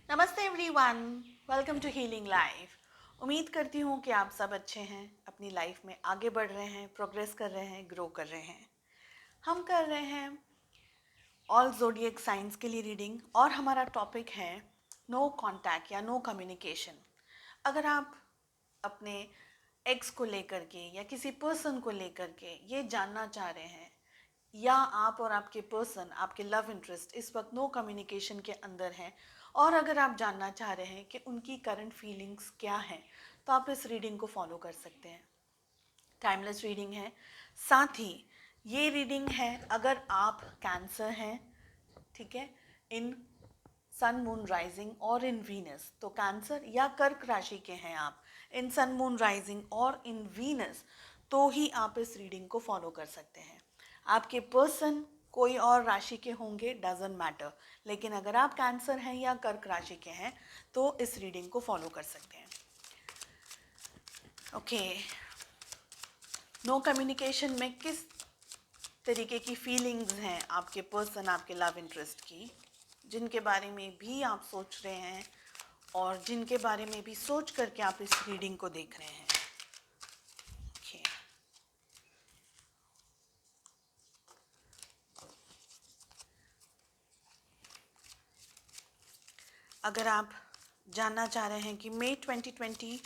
नमस्ते everyone, welcome to healing life. उम्मीद करती हूँ कि आप सब अच्छे हैं, अपनी लाइफ में आगे बढ़ रहे हैं, प्रोग्रेस कर रहे हैं, ग्रो कर रहे हैं। हम कर रहे हैं ऑल ज़ोडिएक साइंस के लिए रीडिंग और हमारा टॉपिक है नो कांटेक्ट या नो कम्युनिकेशन। अगर आप अपने एक्स को लेकर के या किसी पर्सन को लेकर के ये जानना चाह रहे हैं या आप और आपके पर्सन, आपके लव इंटरेस्ट इस वक्त नो कम्युनिकेशन के अंदर हैं और अगर आप जानना चाह रहे हैं कि उनकी करंट फीलिंग्स क्या हैं, तो आप इस रीडिंग को फॉलो कर सकते हैं। टाइमलेस रीडिंग है। साथ ही ये रीडिंग है अगर आप कैंसर हैं, ठीक है, इन सन मून राइजिंग और इन वीनस, तो कैंसर या कर्क राशि के हैं आप इन सन मून राइजिंग और इन वीनस, तो ही आप इस रीडिंग को फॉलो कर सकते हैं। आपके पर्सन कोई और राशि के होंगे, डजेंट मैटर, लेकिन अगर आप कैंसर हैं या कर्क राशि के हैं तो इस रीडिंग को फॉलो कर सकते हैं। ओके, नो कम्युनिकेशन में किस तरीके की फीलिंग्स हैं आपके पर्सन, आपके लव इंटरेस्ट की, जिनके बारे में भी आप सोच रहे हैं और जिनके बारे में भी सोच करके आप इस रीडिंग को देख रहे हैं। ओके, अगर आप जानना चाह रहे हैं कि मई 2022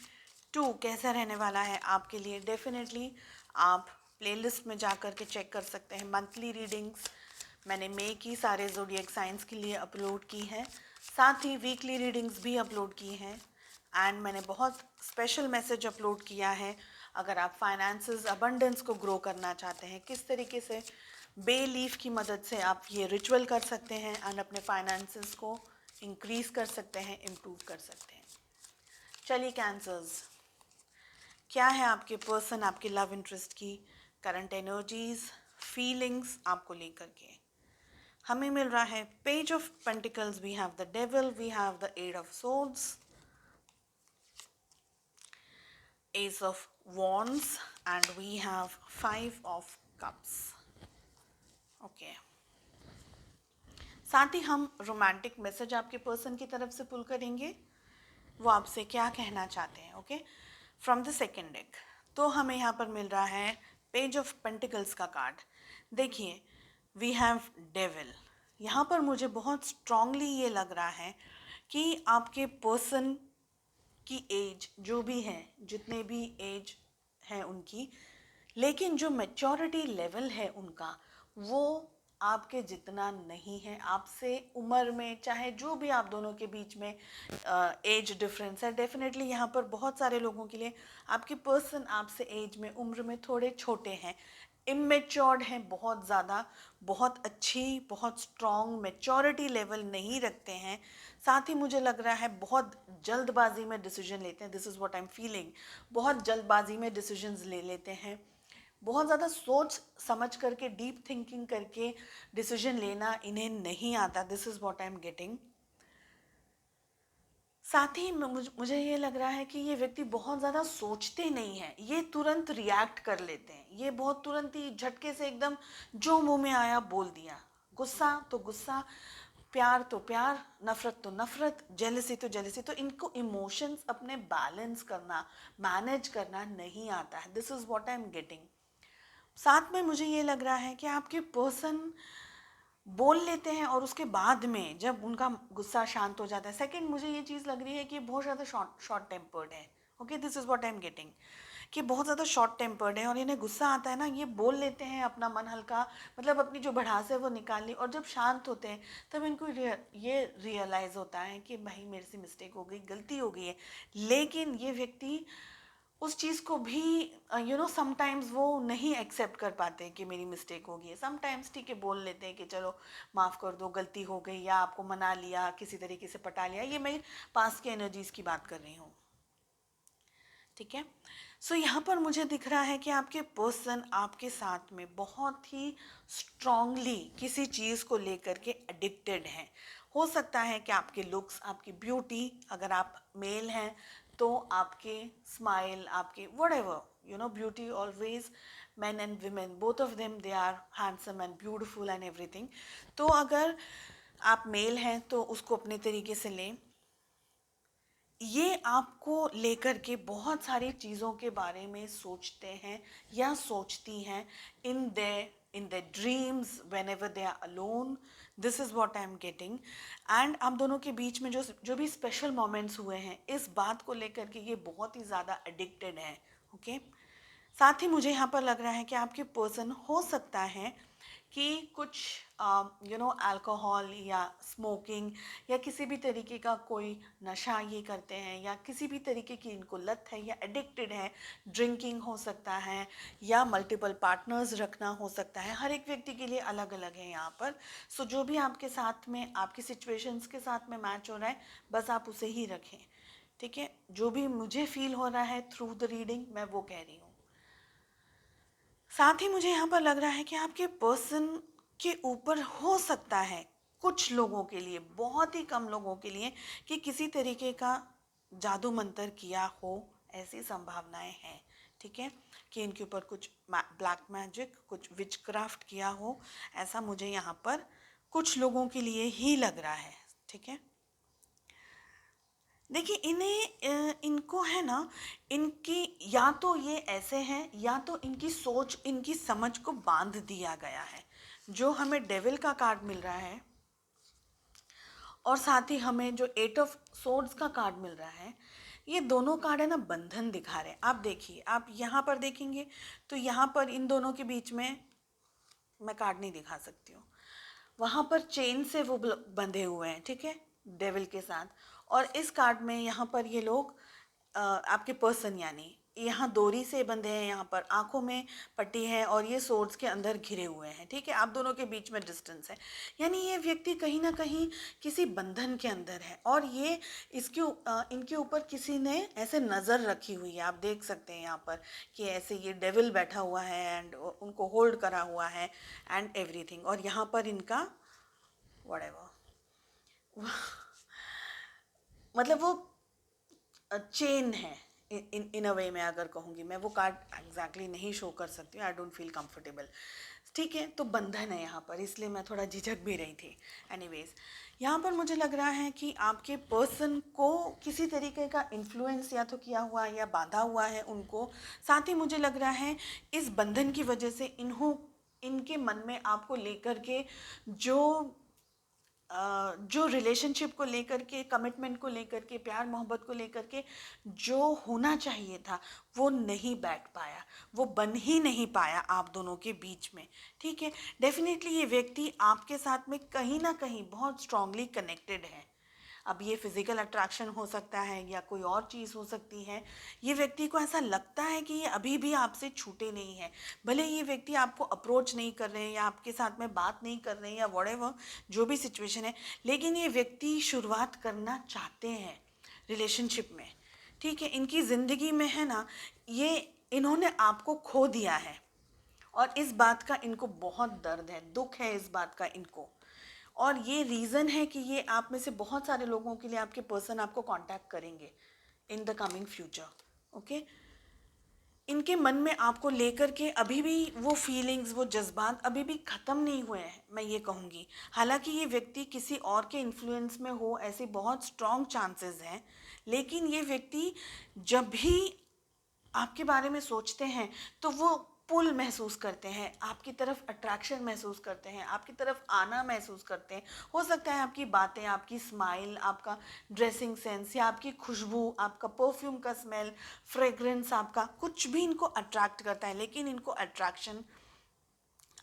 कैसा रहने वाला है आपके लिए, डेफिनेटली आप प्लेलिस्ट में जा कर के चेक कर सकते हैं। मंथली रीडिंग्स मैंने मई की सारे ज़ोडिएक साइंस के लिए अपलोड की हैं, साथ ही वीकली रीडिंग्स भी अपलोड की हैं एंड मैंने बहुत स्पेशल मैसेज अपलोड किया है। अगर आप फाइनेंसेस अबंडेंस को ग्रो करना चाहते हैं, किस तरीके से बे लीफ की मदद से आप ये रिचुअल कर सकते हैं एंड अपने फाइनेंसेस को इंक्रीज कर सकते हैं, इम्प्रूव कर सकते हैं। चलिए कैंसर्स, क्या है आपके पर्सन, आपके लव इंटरेस्ट की करंट एनर्जीज, फीलिंग्स आपको लेकर के। हमें मिल रहा है page of pentacles, we have the devil, we have the eight of swords, ace of wands and we have five of cups. Okay, साथ ही हम रोमांटिक मैसेज आपके पर्सन की तरफ से पुल करेंगे, वो आपसे क्या कहना चाहते हैं। Okay, from the second deck तो हमें यहाँ पर मिल रहा है पेज ऑफ पेंटिकल्स का कार्ड। देखिए, वी हैव डेविल। यहाँ पर मुझे बहुत स्ट्रांगली ये लग रहा है कि आपके पर्सन की एज जो भी है, जितने भी एज है उनकी, लेकिन जो मैच्योरिटी लेवल है उनका वो आपके जितना नहीं है। आपसे उम्र में, चाहे जो भी आप दोनों के बीच में एज डिफरेंस है, डेफिनेटली यहाँ पर बहुत सारे लोगों के लिए आपके पर्सन आपसे एज में, उम्र में थोड़े छोटे हैं, इमेच्योर्ड हैं बहुत ज़्यादा, बहुत अच्छी, बहुत स्ट्रॉन्ग मैच्योरिटी लेवल नहीं रखते हैं। साथ ही मुझे लग रहा है बहुत जल्दबाजी में डिसीजन लेते हैं, this is what I am feeling. बहुत जल्दबाजी में डिसीजंस ले लेते हैं, बहुत ज़्यादा सोच समझ करके, डीप थिंकिंग करके डिसीजन लेना इन्हें नहीं आता, this is what I am getting. साथ ही मुझे ये लग रहा है कि ये व्यक्ति बहुत ज़्यादा सोचते नहीं हैं, ये तुरंत रिएक्ट कर लेते हैं, ये बहुत तुरंत ही झटके से एकदम जो मुंह में आया बोल दिया। गुस्सा तो गुस्सा, प्यार तो प्यार, नफरत तो नफरत, जेलसी तो जेलसी। तो इनको इमोशंस अपने बैलेंस करना, मैनेज करना नहीं आता है, this is what I am getting. साथ में मुझे ये लग रहा है कि आपके पर्सन बोल लेते हैं और उसके बाद में जब उनका गुस्सा शांत हो जाता है, सेकंड मुझे ये चीज़ लग रही है कि बहुत ज़्यादा शॉर्ट टेम्पर्ड है। Okay, this is what I am getting, कि बहुत ज़्यादा शॉर्ट टेम्पर्ड है और इन्हें गुस्सा आता है ना, ये बोल लेते हैं अपना मन हल्का, मतलब अपनी जो भड़ास है वो निकाल ली, और जब शांत होते हैं तब इनको ये रियलाइज़ होता है कि भाई मेरे से मिस्टेक हो गई, गलती हो गई है। लेकिन ये व्यक्ति उस चीज़ को भी समटाइम्स वो नहीं एक्सेप्ट कर पाते कि मेरी मिस्टेक हो गई है। समटाइम्स ठीक है, बोल लेते हैं कि चलो माफ़ कर दो, गलती हो गई, या आपको मना लिया, किसी तरीके से पटा लिया। ये मैं पास के एनर्जीज़ की बात कर रही हूँ, ठीक है। सो यहाँ पर मुझे दिख रहा है कि आपके पर्सन आपके साथ में बहुत ही स्ट्रांगली किसी चीज़ को लेकर के एडिक्टेड हैं। हो सकता है कि आपके लुक्स, आपकी ब्यूटी, अगर आप मेल हैं तो आपके स्माइल, आपके whatever, beauty always, men and women, both of them, they are handsome and beautiful and everything। तो अगर आप मेल हैं तो उसको अपने तरीके से लें, ये आपको लेकर के बहुत सारी चीज़ों के बारे में सोचते हैं या सोचती हैं in the dreams whenever they are alone. This is what I am getting. And आप दोनों के बीच में जो जो भी स्पेशल मोमेंट्स हुए हैं, इस बात को लेकर के ये बहुत ही ज़्यादा एडिक्टेड है. ओके. साथ ही मुझे यहाँ पर लग रहा है कि आपके पर्सन हो सकता है कि कुछ अल्कोहल या स्मोकिंग या किसी भी तरीके का कोई नशा ये करते हैं, या किसी भी तरीके की इनको लत है या एडिक्टेड है. ड्रिंकिंग हो सकता है या मल्टीपल पार्टनर्स रखना हो सकता है. हर एक व्यक्ति के लिए अलग अलग है यहाँ पर. सो जो भी आपके साथ में, आपकी सिचुएशंस के साथ में मैच हो रहा है, बस आप उसे ही रखें. ठीक है. जो भी मुझे फील हो रहा है थ्रू द रीडिंग, मैं वो कह रही हूँ. साथ ही मुझे यहाँ पर लग रहा है कि आपके पर्सन के ऊपर हो सकता है कुछ लोगों के लिए, बहुत ही कम लोगों के लिए, कि किसी तरीके का जादू मंतर किया हो, ऐसी संभावनाएं हैं. ठीक है. कि इनके ऊपर कुछ ब्लैक मैजिक, कुछ विचक्राफ्ट किया हो, ऐसा मुझे यहाँ पर कुछ लोगों के लिए ही लग रहा है. ठीक है. देखिए, इनको है ना, इनकी या तो ये ऐसे हैं, या तो इनकी सोच, इनकी समझ को बांध दिया गया है. जो हमें डेविल का कार्ड मिल रहा है और साथ ही हमें जो एट ऑफ सोर्ड्स का कार्ड मिल रहा है, ये दोनों कार्ड है ना, बंधन दिखा रहे हैं. आप देखिए, आप यहाँ पर देखेंगे तो यहाँ पर इन दोनों के बीच में मैं कार्ड नहीं दिखा सकती हूँ. वहाँ पर चेन से वो बंधे हुए हैं. ठीक है. डेविल के साथ. और इस कार्ड में यहाँ पर ये लोग आपके पर्सन यानी यहाँ डोरी से बंधे हैं, यहाँ पर आंखों में पट्टी है और ये सोर्ड्स के अंदर घिरे हुए हैं. ठीक है. आप दोनों के बीच में डिस्टेंस है, यानी ये व्यक्ति कहीं ना कहीं किसी बंधन के अंदर है. और ये इनके ऊपर किसी ने ऐसे नज़र रखी हुई है. आप देख सकते हैं यहाँ पर कि ऐसे ये डेविल बैठा हुआ है एंड उनको होल्ड करा हुआ है एंड एवरीथिंग. और यहाँ पर इनका whatever मतलब वो चेन है. इन अ वे में अगर कहूँगी, मैं वो कार्ड एग्जैक्टली नहीं शो कर सकती हूँ, आई डोंट फील कंफर्टेबल. ठीक है. तो बंधन है यहाँ पर, इसलिए मैं थोड़ा झिझक भी रही थी. एनीवेज, यहाँ पर मुझे लग रहा है कि आपके पर्सन को किसी तरीके का इन्फ्लुएंस या तो किया हुआ है या बांधा हुआ है उनको. साथ ही मुझे लग रहा है इस बंधन की वजह से इनके मन में आपको लेकर के जो जो रिलेशनशिप को लेकर के, कमिटमेंट को लेकर के, प्यार मोहब्बत को लेकर के जो होना चाहिए था, वो नहीं बैठ पाया, वो बन ही नहीं पाया आप दोनों के बीच में. ठीक है. डेफिनेटली ये व्यक्ति आपके साथ में कहीं ना कहीं बहुत स्ट्रांगली कनेक्टेड है. अब ये फिजिकल अट्रैक्शन हो सकता है या कोई और चीज़ हो सकती है. ये व्यक्ति को ऐसा लगता है कि ये अभी भी आपसे छूटे नहीं है. भले ये व्यक्ति आपको अप्रोच नहीं कर रहे हैं या आपके साथ में बात नहीं कर रहे हैं या व्हाटएवर जो भी सिचुएशन है, लेकिन ये व्यक्ति शुरुआत करना चाहते हैं रिलेशनशिप में. ठीक है. इनकी ज़िंदगी में है ना, ये इन्होंने आपको खो दिया है और इस बात का इनको बहुत दर्द है, दुख है इस बात का इनको. और ये रीज़न है कि ये आप में से बहुत सारे लोगों के लिए आपके पर्सन आपको कांटेक्ट करेंगे in the coming future. Okay. इनके मन में आपको लेकर के अभी भी वो फीलिंग्स, वो जज्बात अभी भी ख़त्म नहीं हुए हैं, मैं ये कहूँगी. हालांकि ये व्यक्ति किसी और के इन्फ्लुएंस में हो, ऐसे बहुत स्ट्रॉन्ग चांसेस हैं, लेकिन ये व्यक्ति जब भी आपके बारे में सोचते हैं तो वो पुल महसूस करते हैं, आपकी तरफ अट्रैक्शन महसूस करते हैं, आपकी तरफ आना महसूस करते हैं. हो सकता है आपकी बातें, आपकी स्माइल, आपका ड्रेसिंग सेंस या आपकी खुशबू, आपका परफ्यूम का स्मेल, फ्रेग्रेंस, आपका कुछ भी इनको अट्रैक्ट करता है, लेकिन इनको अट्रैक्शन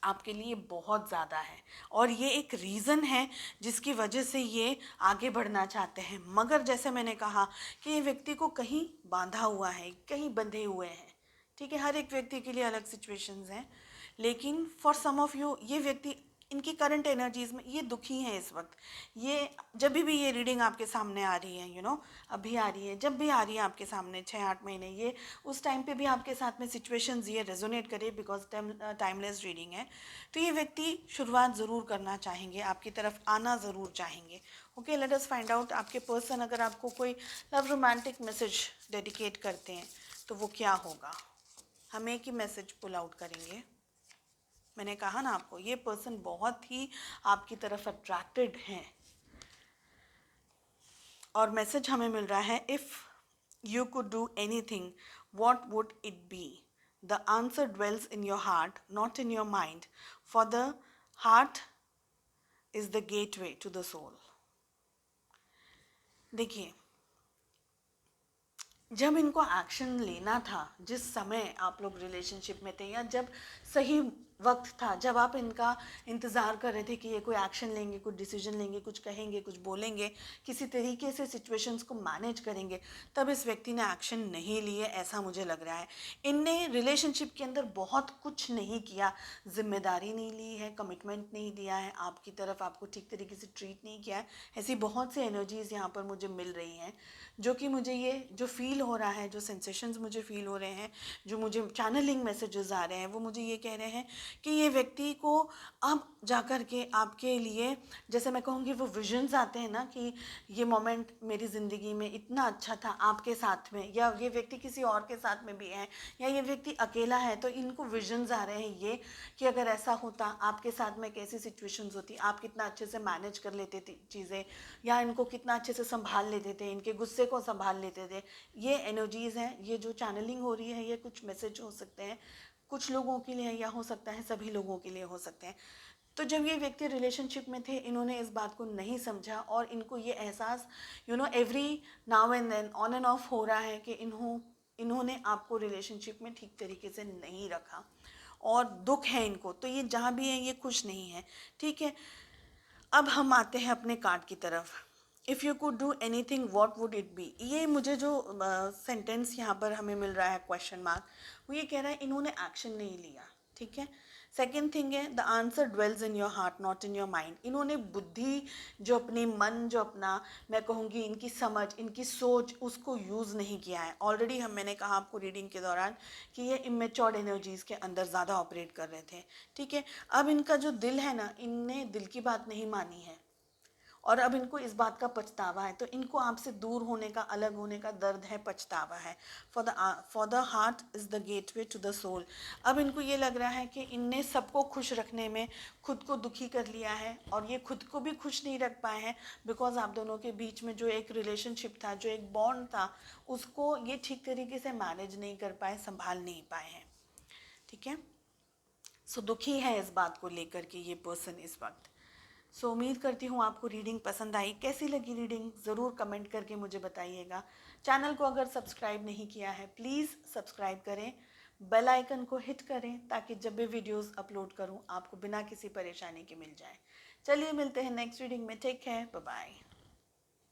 आपके लिए बहुत ज़्यादा है. और ये एक रीज़न है जिसकी वजह से ये आगे बढ़ना चाहते हैं. मगर जैसे मैंने कहा कि ये व्यक्ति को कहीं बांधा हुआ है, कहीं बंधे हुए हैं. ठीक है. हर एक व्यक्ति के लिए अलग सिचुएशंस हैं, लेकिन फॉर सम ऑफ यू ये व्यक्ति, इनकी करंट एनर्जीज में ये दुखी हैं इस वक्त. ये जब भी ये रीडिंग आपके सामने आ रही है, अभी आ रही है, जब भी आ रही है आपके सामने 6-8 महीने, ये उस टाइम पे भी आपके साथ में सिचुएशंस ये रेजोनेट करे, बिकॉज टाइमलेस रीडिंग है. तो ये व्यक्ति शुरुआत ज़रूर करना चाहेंगे, आपकी तरफ आना ज़रूर चाहेंगे. Okay. Let us find out आपके पर्सन अगर आपको कोई लव रोमांटिक मैसेज डेडिकेट करते हैं तो वो क्या होगा. हम एक ही मैसेज पुल आउट करेंगे. मैंने कहा ना आपको, ये पर्सन बहुत ही आपकी तरफ अट्रैक्टेड हैं. और मैसेज हमें मिल रहा है, if you could do anything what would it be? The answer dwells in your heart, not in your mind, for the heart is the gateway to the soul. देखिए, जब इनको एक्शन लेना था, जिस समय आप लोग रिलेशनशिप में थे, या जब सही वक्त था, जब आप इनका इंतज़ार कर रहे थे कि ये कोई एक्शन लेंगे, कुछ डिसीजन लेंगे, कुछ कहेंगे, कुछ बोलेंगे, किसी तरीके से सिचुएशंस को मैनेज करेंगे, तब इस व्यक्ति ने एक्शन नहीं लिए, ऐसा मुझे लग रहा है। इनने रिलेशनशिप के अंदर बहुत कुछ नहीं किया, जिम्मेदारी नहीं ली है, कमिटमेंट नहीं दिया है, आपकी तरफ आपको ठीक तरीके से ट्रीट नहीं किया है। ऐसी बहुत सी एनर्जीज़ यहाँ पर मुझे मिल रही हैं, जो कि मुझे ये जो फील हो रहा है, जो सेंसेशंस मुझे फील हो रहे हैं, जो मुझे चैनलिंग मैसेजेस आ रहे हैं, वो मुझे ये कह रहे हैं कि ये व्यक्ति को अब जा कर के आपके लिए, जैसे मैं कहूँगी वो विजन्स आते हैं ना, कि ये मोमेंट मेरी ज़िंदगी में इतना अच्छा था आपके साथ में, या ये व्यक्ति किसी और के साथ में भी है, या ये व्यक्ति अकेला है, तो इनको विजन्स आ रहे हैं ये, कि अगर ऐसा होता आपके साथ में कैसी सिचुएशंस होती, आप कितना अच्छे से मैनेज कर लेते थे चीज़ें, या इनको कितना अच्छे से संभाल लेते थे, इनके गुस्से को संभाल लेते थे। ये एनर्जीज़ हैं, ये जो चैनलिंग हो रही है, ये कुछ मैसेज हो सकते हैं, कुछ लोगों के लिए, या हो सकता है सभी लोगों के लिए हो सकते हैं। तो जब ये व्यक्ति रिलेशनशिप में थे, इन्होंने इस बात को नहीं समझा, और इनको ये एहसास every now and then on and off हो रहा है कि इन्होंने आपको रिलेशनशिप में ठीक तरीके से नहीं रखा, और दुख है इनको, तो ये जहाँ भी है ये खुश नहीं है। ठीक है, अब हम आते हैं अपने कार्ड की तरफ। If you could do anything what would it be? ये मुझे जो सेंटेंस यहाँ पर हमें मिल रहा है, क्वेश्चन मार्क, वो ये कह रहा है इन्होंने एक्शन नहीं लिया। ठीक है, सेकेंड थिंग है, the answer dwells in your heart not in your mind. इन्होंने बुद्धि, जो अपनी मन, जो अपना, मैं कहूँगी इनकी समझ, इनकी सोच, उसको यूज़ नहीं किया है। ऑलरेडी मैंने कहा आपको रीडिंग के दौरान कि ये इमेच्योर्ड एनर्जीज़ के अंदर ज़्यादा ऑपरेट कर रहे थे। ठीक है, अब इनका जो दिल है ना, इनने दिल की बात नहीं मानी है, और अब इनको इस बात का पछतावा है। तो इनको आपसे दूर होने का, अलग होने का दर्द है, पछतावा है। For the heart is the gateway to the soul. अब इनको ये लग रहा है कि इनने सबको खुश रखने में खुद को दुखी कर लिया है, और ये खुद को भी खुश नहीं रख पाए हैं, बिकॉज आप दोनों के बीच में जो एक रिलेशनशिप था, जो एक बॉन्ड था, उसको ये ठीक तरीके से मैनेज नहीं कर पाए, संभाल नहीं पाए हैं। ठीक है, सो दुखी है इस बात को लेकर के ये पर्सन इस वक्त। सो उम्मीद करती हूँ आपको रीडिंग पसंद आई। कैसी लगी रीडिंग ज़रूर कमेंट करके मुझे बताइएगा। चैनल को अगर सब्सक्राइब नहीं किया है, प्लीज़ सब्सक्राइब करें, बेल आइकन को हिट करें, ताकि जब भी वीडियोस अपलोड करूँ आपको बिना किसी परेशानी के मिल जाए। चलिए मिलते हैं नेक्स्ट रीडिंग में। Take care, bye bye.